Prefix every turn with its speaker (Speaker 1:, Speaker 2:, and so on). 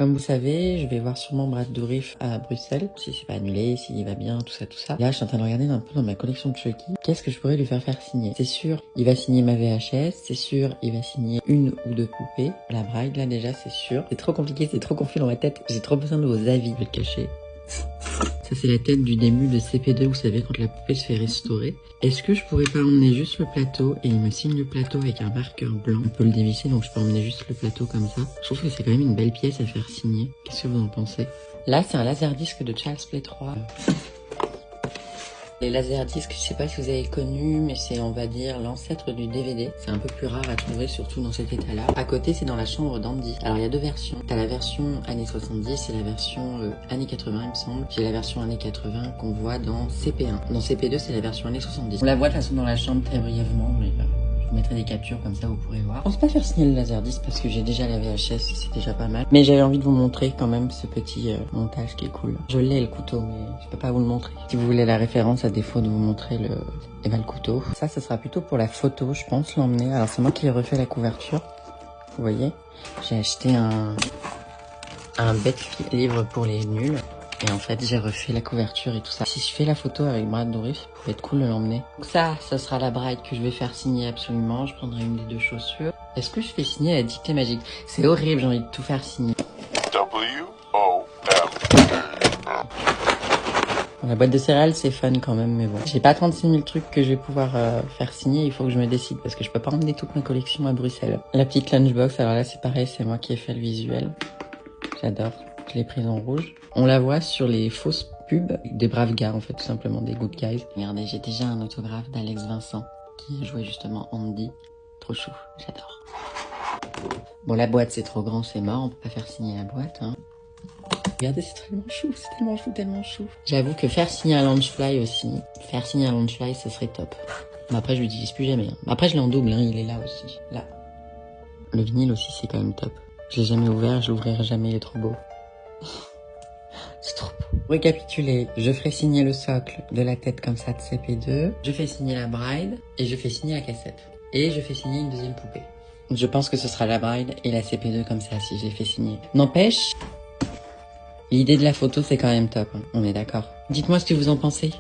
Speaker 1: Comme vous savez, je vais voir sûrement Brad Dourif à Bruxelles, si c'est pas annulé, s'il va bien, tout ça, tout ça. Là, je suis en train de regarder un peu dans ma collection de Chucky. Qu'est-ce que je pourrais lui faire signer? C'est sûr, il va signer ma VHS, c'est sûr, il va signer une ou deux poupées. La Bride, là, déjà, c'est sûr. C'est trop compliqué, c'est trop confus dans ma tête. J'ai trop besoin de vos avis. Je vais le cacher. Ça, c'est la tête du début de CP2, vous savez, quand la poupée se fait restaurer. Est-ce que je pourrais pas emmener juste le plateau et il me signe le plateau avec un marqueur blanc? On peut le dévisser, donc je peux emmener juste le plateau comme ça. Je trouve que c'est quand même une belle pièce à faire signer. Qu'est-ce que vous en pensez? Là, c'est un laserdisc de Child's Play 3. Les laserdiscs, je sais pas si vous avez connu, mais c'est, on va dire, l'ancêtre du DVD. C'est un peu plus rare à trouver, surtout dans cet état-là. À côté, c'est dans la chambre d'Andy. Alors, il y a deux versions. T'as la version années 70 et la version années 80, il me semble. J'ai la version années 80 qu'on voit dans CP1. Dans CP2, c'est la version années 70. On la voit de toute façon dans la chambre très brièvement, mais je vous mettrai des captures comme ça, vous pourrez voir. Je pense pas faire signer le laserdisc parce que j'ai déjà la VHS, c'est déjà pas mal. Mais j'avais envie de vous montrer quand même ce petit montage qui est cool. Je l'ai le couteau, mais je peux pas vous le montrer. Si vous voulez la référence, à défaut de vous montrer le couteau. Ça sera plutôt pour la photo, je pense, l'emmener. Alors c'est moi qui ai refait la couverture. Vous voyez, j'ai acheté un bête livre pour les nuls. Et en fait, j'ai refait la couverture et tout ça. Si je fais la photo avec Brad Dourif, ça pourrait être cool de l'emmener. Donc ça sera la Bride que je vais faire signer absolument. Je prendrai une des deux chaussures. Est-ce que je fais signer la dictée magique? C'est horrible, j'ai envie de tout faire signer. Bon, la boîte de céréales, c'est fun quand même, mais bon. J'ai pas 36 000 trucs que je vais pouvoir faire signer. Il faut que je me décide parce que je peux pas emmener toute ma collection à Bruxelles. La petite lunchbox, alors là, c'est pareil, c'est moi qui ai fait le visuel. J'adore. Je l'ai prise en rouge. On la voit sur les fausses pubs des braves gars, en fait, tout simplement des good guys. Regardez, j'ai déjà un autographe d'Alex Vincent qui a joué justement Andy. Trop chou, j'adore. Bon, la boîte, c'est trop grand, c'est mort. On peut pas faire signer la boîte, hein. Regardez, c'est tellement chou, c'est tellement chou, tellement chou. J'avoue que faire signer un Launchfly aussi, faire signer un Launchfly, ça serait top. Mais après, je l'utilise plus jamais. Hein. Après, je l'ai en double, hein, il est là aussi. Là. Le vinyle aussi, c'est quand même top. Je l'ai jamais ouvert, je l'ouvrirai jamais, il est trop beau. C'est trop beau. Récapituler, je ferai signer le socle de la tête comme ça de CP2. Je fais signer la Bride et je fais signer la cassette. Et je fais signer une deuxième poupée. Je pense que ce sera la Bride et la CP2 comme ça si je les fais signer. N'empêche, l'idée de la photo c'est quand même top, hein. On est d'accord. Dites-moi ce que vous en pensez.